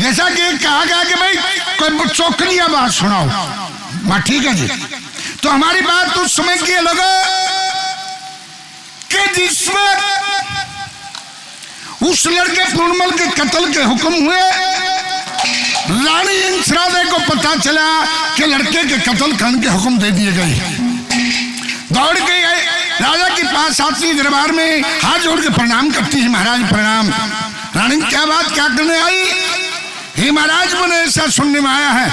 जैसा कि कहा गया कि भाई कोई चौकनिया बात सुनाओ, बात ठीक है जी। तो हमारी बात उस समय की अलग कि जिसमें उस लड़के पूर्णमल के कत्ल के हुक्म हुए, रानी इंसरादे को पता चला कि लड़के के कत्ल करने के हुक्म दे दिए गए। दौड़ के राजा के पास आती, दरबार में हाथ जोड़ के प्रणाम करती है, महाराज प्रणाम। रानी क्या बात क्या करने आई? हे महाराज, मैंने ऐसा सुनने में आया है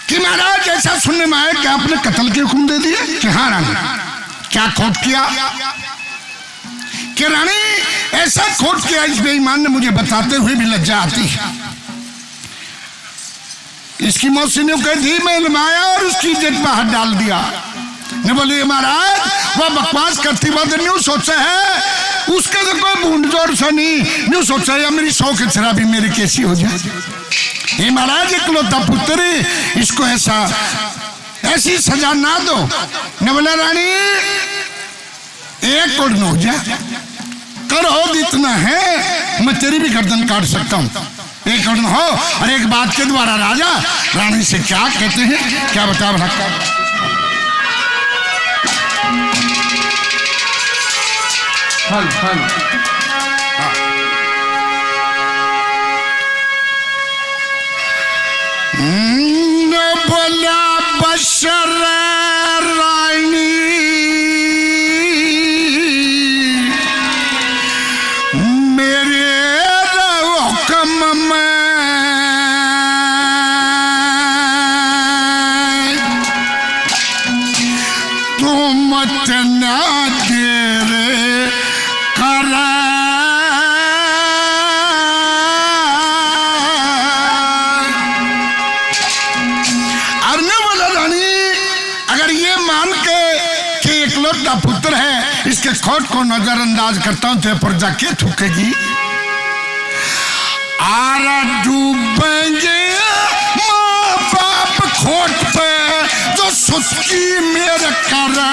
कि महाराज ऐसा सुनने में आया कि आपने कत्ल के हुक्म दे दिए। कि हाँ रानी, क्या खोट किया? कि रानी ऐसा खोट किया, इस बेईमान ने मुझे बताते हुए भी लज्जा आती है। इसकी मौसी ने कह दी मैं नमाया और उसकी इज्जत पर हाथ डाल दिया। ने बोली महाराज वह बकवास करती बात न्यू सोचा है, उसका तो कोई बूंद जोर सा नहीं, न्यू सोचा है मेरी 100 की शराबी मेरी कैसी हो जाए। ये महाराज इकलौता पुत्र, इसको ऐसी सजा ना दो। ने बोला रानी एक कोड हो जाए, करो इतना है मैं तेरी भी गर्दन काट सकता हूँ, एक कोड हो। और एक बात के द्वारा राजा रानी से क्या कहते हैं, क्या बता भला? बोला बशर रानी मेरे हुक्म में तुम मत ना देर करा। पुत्र है, इसके खोट को नजरअंदाज करता हूं तो प्रजा क्या थूकेगी? आरा डूबेंगे माँ बाप खोट पे जो सुस्ती मेरे करे।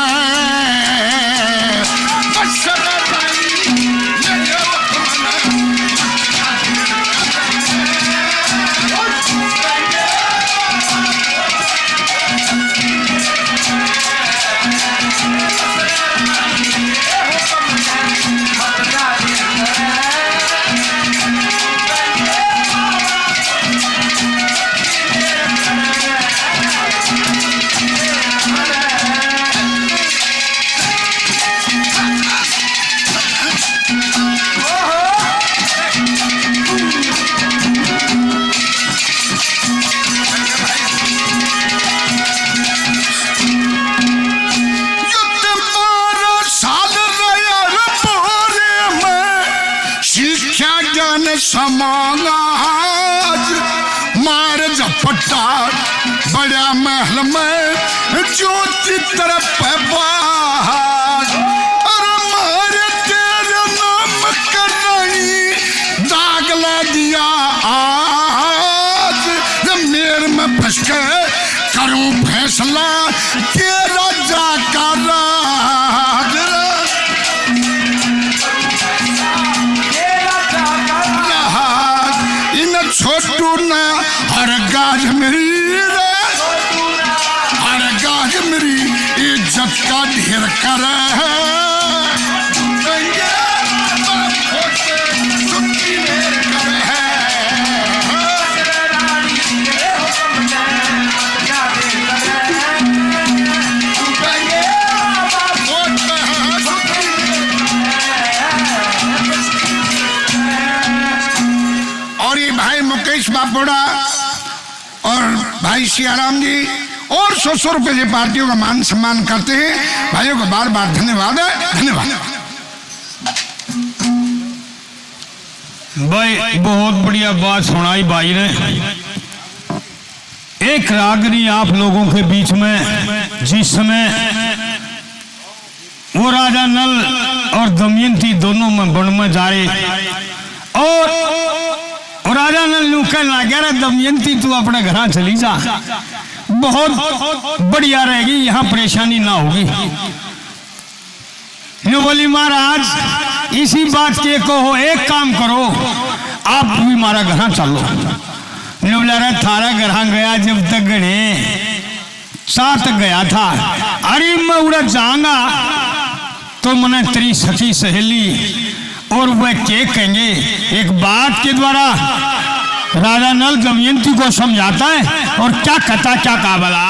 समाज मार झपट्टा बड़ा महल में जो चित्र पे बाहर और मारे तेरे नाम कर रही दाग ला दिया। आज मेर में फंस के करूं फैसला के राजा का राज। छोटू ना हर गाज मेरी, हर गाज मेरी इज्जत का ढेर कर है। बापोड़ा और भाई सियाराम जी और 100 रुपए की पार्टियों का मान सम्मान करते हैं। भाइयों को बार बार धन्यवाद है, धन्यवाद। भाई बहुत बढ़िया बात सुनाई भाई ने। एक रागनी आप लोगों के बीच में जिस समय वो राजा नल और दमयंती दोनों में वन में जा रहे और राजा नल यूं कहने लगा रहा दमयंती तू अपने घर चली जा, बहुत बढ़िया रहेगी, यहाँ परेशानी ना होगी। ने बोली महाराज इसी बात के कहो, एक काम करो आप भी हमारा घर चलो। ने बोला अरे थारा घर गया जब तक गणे साथ गया था, अरे मैं उड़ा जाऊंगा तो मैंने तेरी सखी सहेली और वह के कहेंगे। एक बात के द्वारा राजा नल दमयंती को समझाता है और क्या कहता, क्या कहा भला।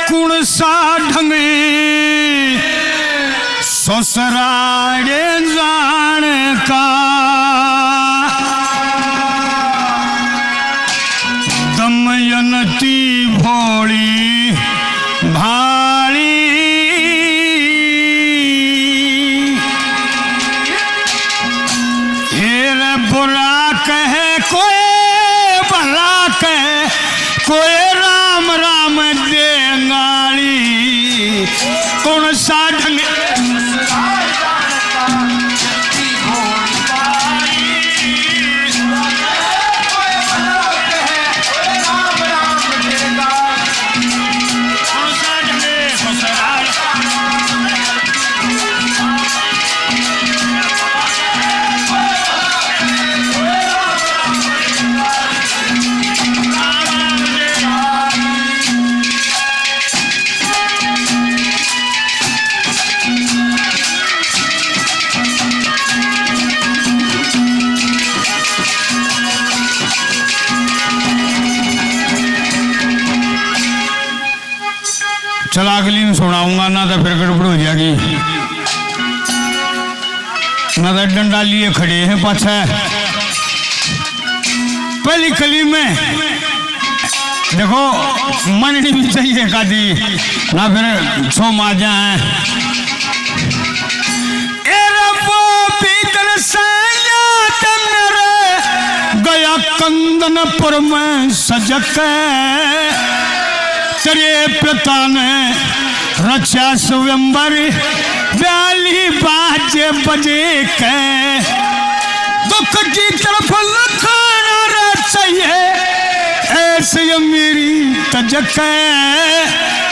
कुण सा ढंगे ससुरारे जान का दमयंती भोली भाली ये बुरा कहे कोई भला कहे कोई राम राम देंगाली कौन सा ढंग चला अगली में सुनाऊंगा ना तो फिर गड़बड़ हो जाएगी। ना तो डंडा लिए खड़े हैं पाछा। पहली कली में देखो मननी भी चाहिए कादी ना फिर सो माजा है। गया कंदनपुर में सजक तेरे पिता ने रचा स्वयंवर व्याली बाजे बजे के दुख की तरफ लखाना चाहिए ऐसे मेरी तजक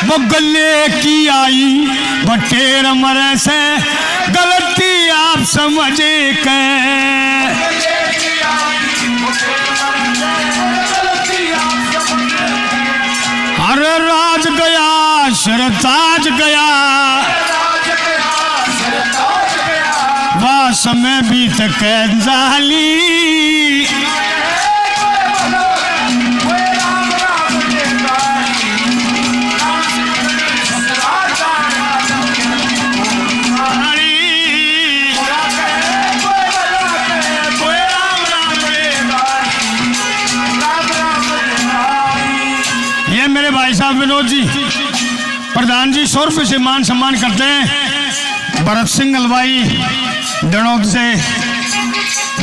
वो गले की आई बटेर मरे से गलती आप समझे के अरे राज गया शरताज गया वह समय बीत कैंजाली विनोद जी प्रधान जी 100 रुपये से मान सम्मान करते हैं। भरत सिंह अलवाई डनौद से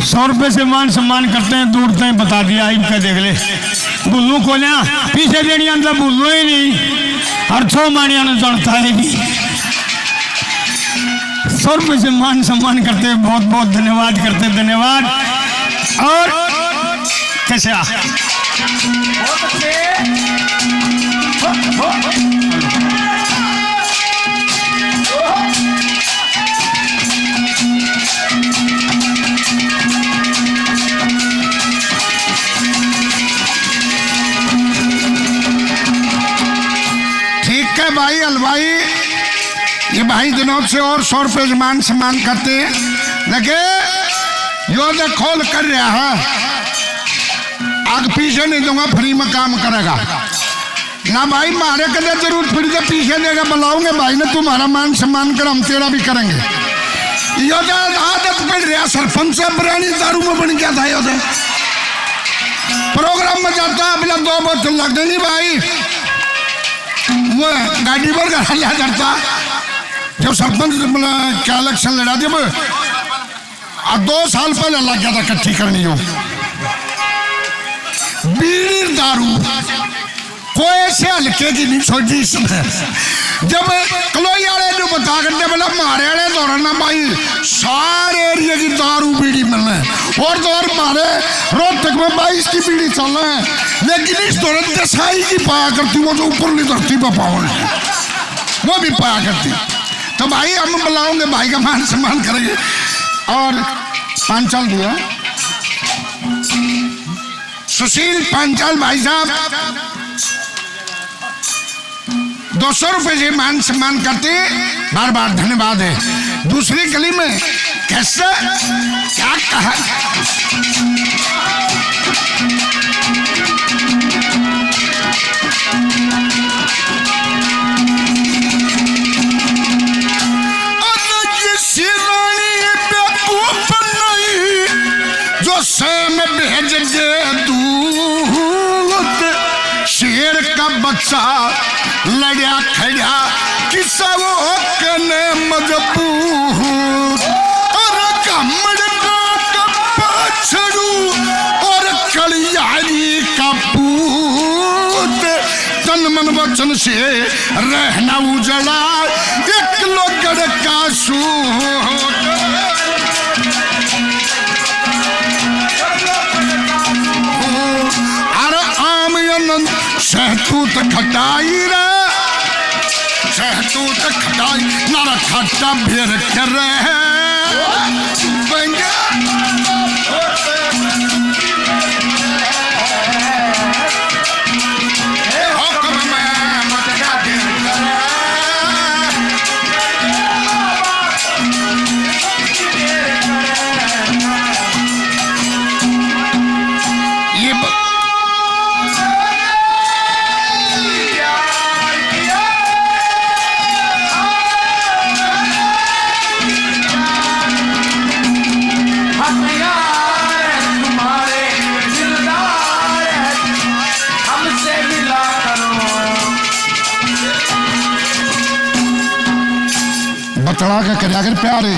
100 रुपये से मान सम्मान करते हैं। दूर तक बता दिया इनका देख ले बुल्लू को लिया पीछे देनी अंदर बुल्लू ही नहीं अर्थों मानिया ने जानता है नहीं। 100 रुपये से मान सम्मान करते हैं। बहुत बहुत धन्यवाद करते हैं। धन्यवाद। और कैसे ठीक है भाई अलवाई ये भाई दिनों से और 100 रुपये मान सम्मान करते हैं। देखिए यो तो खोल कर रहा है आग पीछे नहीं दूंगा फ्री में काम करेगा ना भाई मारे कदे जरूर फिर से पीछे देगा बुलाओगे भाई ने तुम्हारा मान सम्मान कर हम तेरा भी करेंगे। यो तो आदत पड़ रहा सरपंच से पुरानी दारू में बन गया था। यो तो प्रोग्राम में जाता अपना 2 बोतल लग देनी भाई वो गाड़ी पर लिया करता जब सरपंच क्या इलेक्शन लड़ा जब 2 साल पहले लग गया था इकट्ठी करनी हो बीड़ी दारू कोई से हल्के की नहीं छोड़ी इसमें जब कलोई वाले ने बता करते बोला मारे वाले दौड़ना भाई सारे एरिया की दारू बीड़ी मिलना है और तो और मारे रोहतक में 22 की बीड़ी चल रहा है, लेकिन इस दौरान दसाई की पाया करती, वो जो ऊपरली धरती पर पावन है वो भी पाया करती। तो भाई हम बुलाओगे, भाई का मान सम्मान करेंगे। और पांचाल दिया सुशील पांचाल भाई साहब 200 रुपए से मान सम्मान करते, बार बार धन्यवाद है। दूसरी गली में कैसे क्या कहा, जो सेम भेज दे दूत, शेर का बच्चा लड़ा खड़ा किसा वो कने मजबूत, और कमड़ का पछड़ू और कलियारी का पूत, तन मन वचन से रहना उजड़ा एक लोगड़ का सूत। सहतूत खटाई रे सहतूत खटाई नारा खट्टा भेर कर रहे बतड़ा के कर प्यारे।